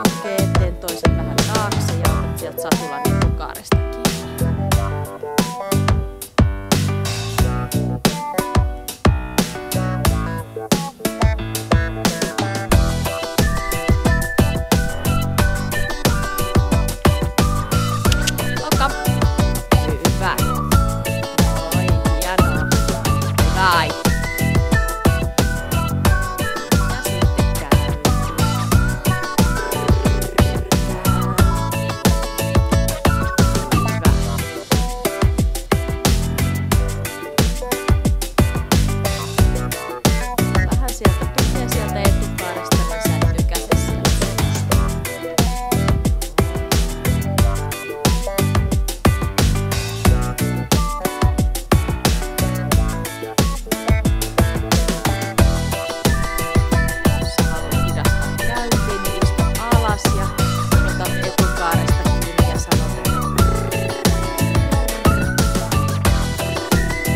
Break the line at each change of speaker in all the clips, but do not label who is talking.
Okei, teen toisen vähän taakse ja otat sieltä satulan etukaaresta kiinni. Oka. Hyvä. Oi, hienoa. Hyvä. Sieltä etukaaresta niin säilyy käte siellä jos sä haluat hidastaa käyntiin, niin istu alas ja otat etukaaresta kiinni ja sanot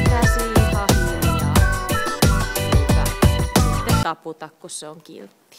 käsi ihan hiljaa. Hyvä. Sitten taputa, kun se on kiltti.